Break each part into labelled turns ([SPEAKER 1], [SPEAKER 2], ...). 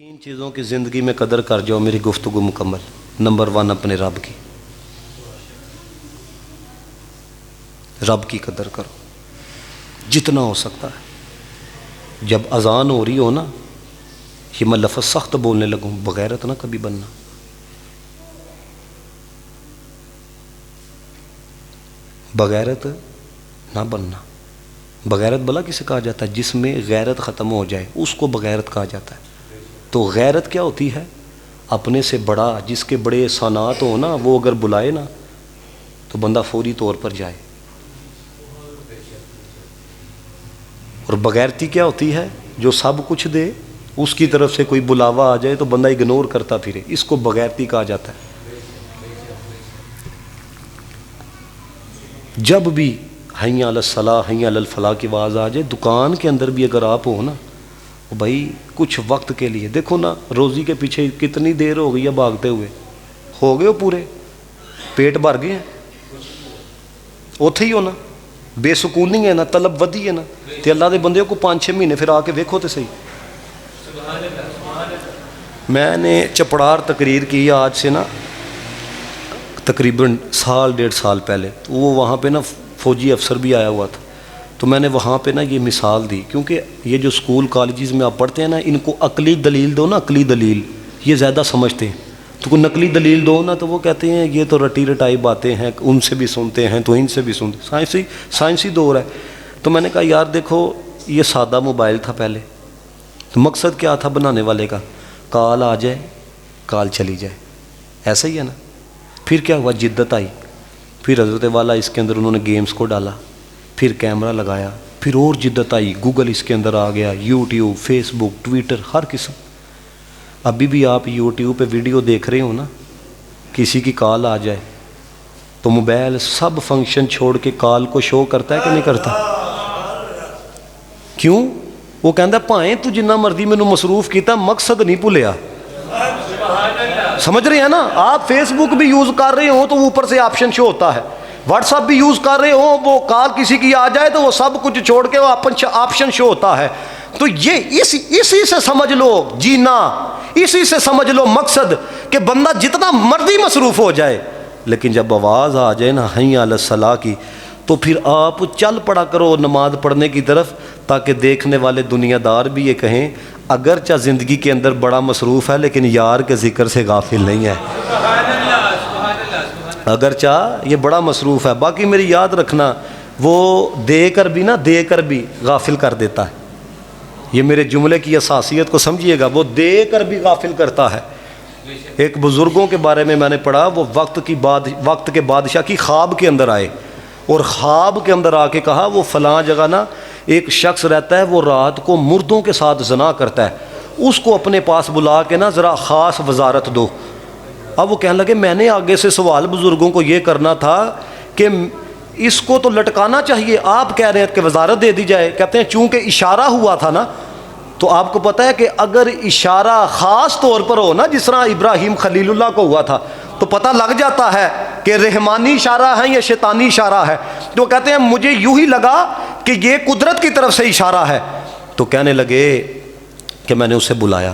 [SPEAKER 1] تین چیزوں کی زندگی میں قدر کر جاؤ میری گفتگو مکمل۔ نمبر 1 اپنے رب کی، رب کی قدر کرو جتنا ہو سکتا ہے۔ جب اذان ہو رہی ہو نا، یہ میں لفظ سخت بولنے لگوں، بغیرت نہ کبھی بننا۔ بغیرت نہ بننا۔ بغیرت بلا کسے کہا جاتا ہے؟ جس میں غیرت ختم ہو جائے اس کو بغیرت کہا جاتا ہے۔ تو غیرت کیا ہوتی ہے؟ اپنے سے بڑا، جس کے بڑے احسانات ہو نا، وہ اگر بلائے نا تو بندہ فوری طور پر جائے۔ اور بغیرتی کیا ہوتی ہے؟ جو سب کچھ دے، اس کی طرف سے کوئی بلاوا آ جائے تو بندہ اگنور کرتا پھرے، اس کو بغیرتی کہا جاتا ہے۔ جب بھی حی علی الصلاح حی علی الفلاح کی آواز آ جائے، دکان کے اندر بھی اگر آپ ہو نا، بھائی کچھ وقت کے لیے دیکھو نا، روزی کے پیچھے کتنی دیر ہو گئی ہے بھاگتے ہوئے، ہو گئے ہو پورے، پیٹ بھر گئے ہیں، اوتھے ہی ہو نا، بے سکونی ہے نا، طلب ودی ہے نا، تے اللہ دے بندے کو 5-6 مہینے پھر آ کے ویکھو تے صحیح۔ میں نے چپڑار تقریر کی آج سے نا تقریباً 1.5 سال پہلے، تو وہ وہاں پہ نا فوجی افسر بھی آیا ہوا تھا، تو میں نے وہاں پہ نا یہ مثال دی، کیونکہ یہ جو اسکول کالجز میں آپ پڑھتے ہیں نا، ان کو عقلی دلیل دو نا، عقلی دلیل یہ زیادہ سمجھتے ہیں، تو کوئی نقلی دلیل دو نا تو وہ کہتے ہیں یہ تو رٹی رٹائی باتیں ہیں، ان سے بھی سنتے ہیں تو ان سے بھی سنتے ہیں، سائنسی دور ہے۔ تو میں نے کہا یار دیکھو، یہ سادہ موبائل تھا پہلے، تو مقصد کیا تھا بنانے والے کا؟ کال آ جائے، کال چلی جائے، ایسا ہی ہے نا۔ پھر کیا ہوا؟ جدت آئی، پھر حضرت والا اس کے اندر انہوں نے گیمز کو ڈالا، پھر کیمرہ لگایا، پھر اور جدت آئی، گوگل اس کے اندر آ گیا، یوٹیوب، فیس بک، ٹویٹر، ہر قسم۔ ابھی بھی آپ یوٹیوب پہ ویڈیو دیکھ رہے ہو نا، کسی کی کال آ جائے تو موبائل سب فنکشن چھوڑ کے کال کو شو کرتا ہے کہ نہیں کرتا؟ کیوں؟ وہ کہندا پائیں تو جنہ مرضی مینوں مصروف کیتا، مقصد نہیں بھولیا۔ سمجھ رہے ہیں نا؟ آپ فیس بک بھی یوز کر رہے ہو تو اوپر سے آپشن شو ہوتا ہے، واٹس ایپ بھی یوز کر رہے ہو، وہ کال کسی کی آ جائے تو وہ سب کچھ چھوڑ کے وہ آپشن شو ہوتا ہے۔ تو یہ اسی سے سمجھ لو جینا، اسی سے سمجھ لو مقصد، کہ بندہ جتنا مرضی مصروف ہو جائے، لیکن جب آواز آ جائے نا حی علی الصلاح کی، تو پھر آپ چل پڑا کرو نماز پڑھنے کی طرف، تاکہ دیکھنے والے دنیا دار بھی یہ کہیں اگرچہ زندگی کے اندر بڑا مصروف ہے لیکن یار کے ذکر سے غافل نہیں ہے۔ اگرچہ یہ بڑا مصروف ہے، باقی میری یاد رکھنا، وہ دے کر بھی غافل کر دیتا ہے۔ یہ میرے جملے کی اساسیت کو سمجھیے گا، وہ دے کر بھی غافل کرتا ہے۔ ایک بزرگوں کے بارے میں نے پڑھا، وہ وقت کے بادشاہ کی خواب کے اندر آئے، اور خواب کے اندر آ کے کہا وہ فلاں جگہ نا ایک شخص رہتا ہے، وہ رات کو مردوں کے ساتھ زنا کرتا ہے، اس کو اپنے پاس بلا کے نا ذرا خاص وزارت دو۔ اب وہ کہنے لگے میں نے آگے سے سوال بزرگوں کو یہ کرنا تھا کہ اس کو تو لٹکانا چاہیے، آپ کہہ رہے ہیں کہ وزارت دے دی جائے۔ کہتے ہیں چونکہ اشارہ ہوا تھا نا، تو آپ کو پتہ ہے کہ اگر اشارہ خاص طور پر ہو نا، جس طرح ابراہیم خلیل اللہ کو ہوا تھا، تو پتہ لگ جاتا ہے کہ رحمانی اشارہ ہے یا شیطانی اشارہ ہے۔ تو کہتے ہیں مجھے یوں ہی لگا کہ یہ قدرت کی طرف سے اشارہ ہے۔ تو کہنے لگے کہ میں نے اسے بلایا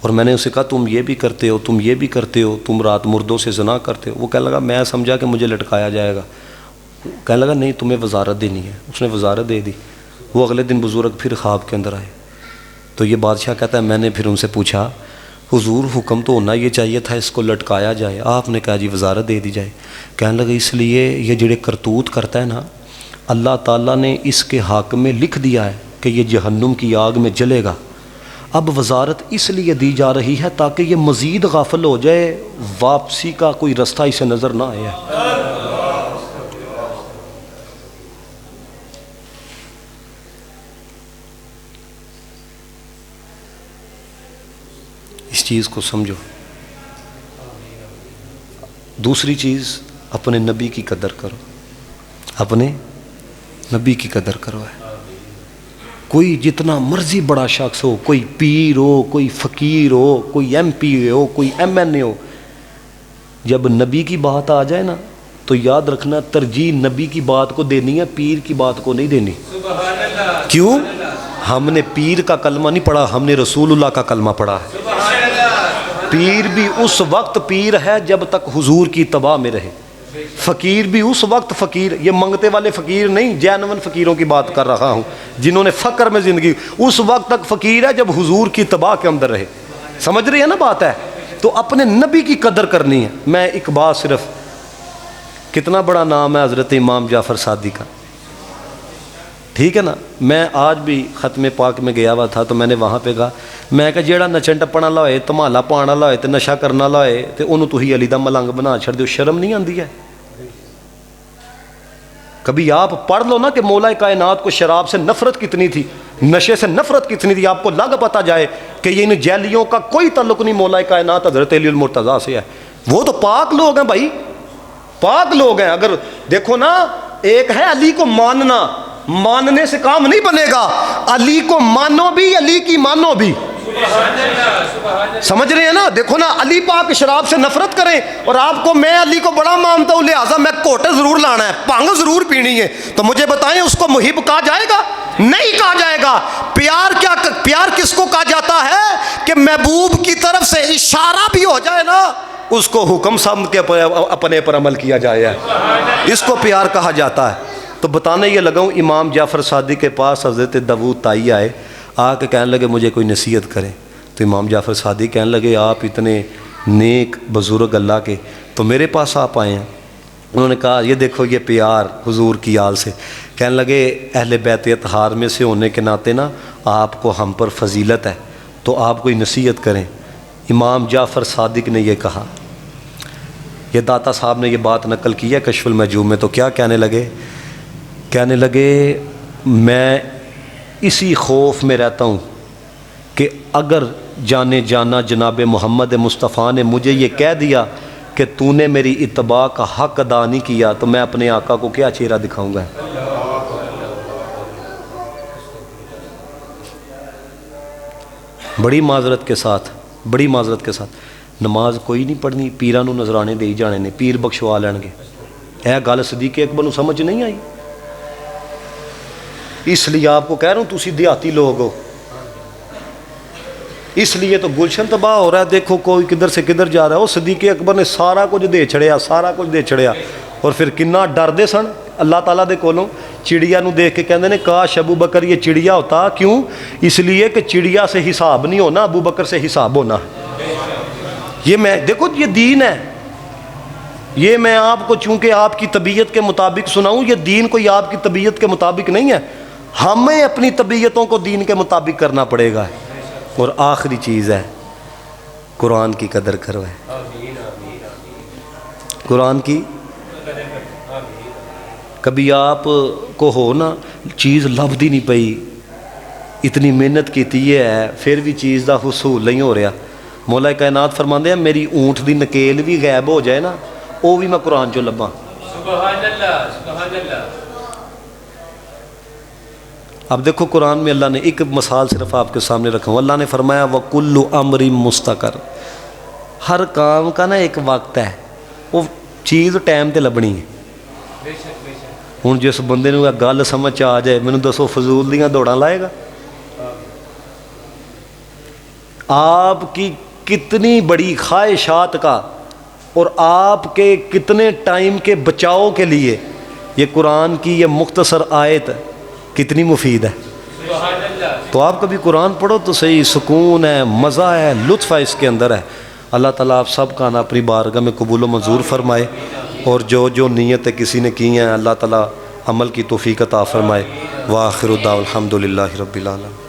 [SPEAKER 1] اور میں نے اسے کہا تم یہ بھی کرتے ہو، تم یہ بھی کرتے ہو، تم رات مردوں سے زنا کرتے ہو۔ وہ کہنے لگا میں سمجھا کہ مجھے لٹکایا جائے گا۔ کہنے لگا نہیں تمہیں وزارت دینی ہے۔ اس نے وزارت دے دی۔ وہ اگلے دن بزرگ پھر خواب کے اندر آئے، تو یہ بادشاہ کہتا ہے میں نے پھر ان سے پوچھا حضور حکم تو ہونا یہ چاہیے تھا اس کو لٹکایا جائے، آپ نے کہا جی وزارت دے دی جائے۔ کہنے لگا اس لیے یہ جڑے کرتوت کرتا ہے نا، اللہ تعالیٰ نے اس کے حق میں لکھ دیا ہے کہ یہ جہنم کی آگ میں جلے گا۔ اب وزارت اس لیے دی جا رہی ہے تاکہ یہ مزید غافل ہو جائے، واپسی کا کوئی رستہ اسے نظر نہ آیا۔ اس چیز کو سمجھو۔ دوسری چیز اپنے نبی کی قدر کرو، اپنے نبی کی قدر کرو۔ ہے کوئی جتنا مرضی بڑا شخص ہو، کوئی پیر ہو، کوئی فقیر ہو، کوئی ایم پی ہو، کوئی ایم این اے ہو، جب نبی کی بات آ جائے نا تو یاد رکھنا ترجیح نبی کی بات کو دینی ہے، پیر کی بات کو نہیں دینی۔ کیوں؟ ہم نے پیر کا کلمہ نہیں پڑھا، ہم نے رسول اللہ کا کلمہ پڑھا ہے۔ پیر بھی اس وقت پیر ہے جب تک حضور کی اتباع میں رہے، فقیر بھی اس وقت فقیر، یہ منگتے والے فقیر نہیں، جینون فقیروں کی بات کر رہا ہوں جنہوں نے فقر میں زندگی، اس وقت تک فقیر ہے جب حضور کی اتباع کے اندر رہے۔ سمجھ رہی ہے نا بات ہے؟ تو اپنے نبی کی قدر کرنی ہے۔ میں ایک بات صرف، کتنا بڑا نام ہے حضرت امام جعفر صادق کا، ٹھیک ہے نا؟ میں آج بھی ختم پاک میں گیا ہوا تھا تو میں نے وہاں پہ کہا، میں کہ جیڑا نچن ٹپن والا ہوئے، تمالا پان والا ہوئے تے نشہ کرنے والا ہوئے تے انہوں تسی علی دا ملنگ بنا چھڑ دیو، شرم نہیں آندی ہے؟ کبھی آپ پڑھ لو نا کہ مولا کائنات کو شراب سے نفرت کتنی تھی، نشے سے نفرت کتنی تھی، آپ کو لگ پتہ جائے کہ یہ ان جیلیوں کا کوئی تعلق نہیں مولا کائنات حضرت علی المرتضیٰ سے ہے۔ وہ تو پاک لوگ ہیں بھائی، پاک لوگ ہیں۔ اگر دیکھو نا، ایک ہے علی کو ماننا، ماننے سے کام نہیں بنے گا، علی کو مانو بھی، علی کی مانو بھی۔ سمجھ رہے ہیں نا؟ دیکھو نا، علی پاک شراب سے نفرت کریں اور آپ کو میں علی کو بڑا مانتا ہوں لہٰذا میں کوٹے ضرور لانا ہے، بھنگ ضرور پینی ہے، تو مجھے بتائیں اس کو محب کہا جائے گا؟ نہیں کہا جائے گا۔ پیار کس کو کہا جاتا ہے کہ محبوب کی طرف سے اشارہ بھی ہو جائے نا، اس کو حکم سمجھ کے اپنے پر عمل کیا جائے، اس کو پیار کہا جاتا ہے۔ تو بتانے یہ لگا ہوں، امام جعفر صادق کے پاس حضرت داؤد طائی آئے، آ کے کہنے لگے مجھے کوئی نصیحت کریں۔ تو امام جعفر صادق کہنے لگے آپ اتنے نیک بزرگ اللہ کے، تو میرے پاس آپ آئے ہیں؟ انہوں نے کہا یہ دیکھو یہ پیار حضور کی آل سے۔ کہنے لگے اہل بیت اطہار میں سے ہونے کے ناطے نا آپ کو ہم پر فضیلت ہے، تو آپ کوئی نصیحت کریں۔ امام جعفر صادق نے یہ کہا، یہ داتا صاحب نے یہ بات نقل کی ہے کشف المحجوب میں، تو کیا کہنے لگے؟ کہنے لگے میں اسی خوف میں رہتا ہوں کہ اگر جانے جانا جناب محمد مصطفیٰ نے مجھے یہ کہہ دیا کہ تو نے میری اتباع کا حق ادا نہیں کیا تو میں اپنے آقا کو کیا چہرہ دکھاؤں گا؟ بڑی معذرت کے ساتھ نماز کوئی نہیں پڑھنی، پیران نو نظرانے دے جانے نے، پیر بخشوا لین گے۔ اے گل صدیق اکبر نو سمجھ نہیں آئی؟ اس لیے آپ کو کہہ رہا ہوں تسی دیہاتی لوگ ہو، اس لیے تو گلشن تباہ ہو رہا ہے۔ دیکھو کوئی کدھر سے کدھر جا رہا ہے، وہ صدیق اکبر نے سارا کچھ دے چھڑیا، اور پھر کنا ڈر دے سن اللہ تعالیٰ دے کولوں۔ چڑیا نو دیکھ کے کہندے نے کاش ابو بکر یہ چڑیا ہوتا، کیوں؟ اس لیے کہ چڑیا سے حساب نہیں ہونا، ابو بکر سے حساب ہونا۔ یہ میں دیکھو یہ دین ہے، یہ میں آپ کو چونکہ آپ کی طبیعت کے مطابق سناؤں، یہ دین کوئی آپ کی طبیعت کے مطابق نہیں ہے، ہمیں اپنی طبیعتوں کو دین کے مطابق کرنا پڑے گا۔ اور آخری چیز ہے قرآن کی قدر کرو ہے، قرآن کی کبھی آپ کو ہو نا چیز لبدی نہیں پئی، اتنی محنت کیتی ہے پھر بھی چیز دا حصول نہیں ہو رہا، مولا کائنات فرماندے ہیں میری اونٹ دی نکیل بھی غائب ہو جائے نا وہ بھی میں قرآن چو لباں۔
[SPEAKER 2] سبحان اللہ، سبحان اللہ۔
[SPEAKER 1] اب دیکھو قرآن میں اللہ نے ایک مثال صرف آپ کے سامنے رکھا ہوں، اللہ نے فرمایا وَكُلُّ أَمْرٍ مُسْتَقَرٍ، ہر کام کا نا ایک وقت ہے، وہ چیز ٹائم تے لبنی ہے۔ ہوں جس بندے نے گل سمجھ آ جائے مینوں دسو فضول دیاں دوڑاں لائے گا؟ آپ کی کتنی بڑی خواہشات کا اور آپ کے کتنے ٹائم کے بچاؤ کے لیے یہ قرآن کی یہ مختصر آیت کتنی مفید ہے۔ تو آپ کبھی قرآن پڑھو تو صحیح، سکون ہے، مزہ ہے، لطف ہے اس کے اندر ہے۔ اللہ تعالیٰ آپ سب کا نا اپنی بارگاہ میں قبول و منظور فرمائے، اور جو نیتیں کسی نے کی ہیں اللہ تعالیٰ عمل کی توفیق عطا فرمائے۔ وآخر دعوانا الحمدللہ رب العالمین۔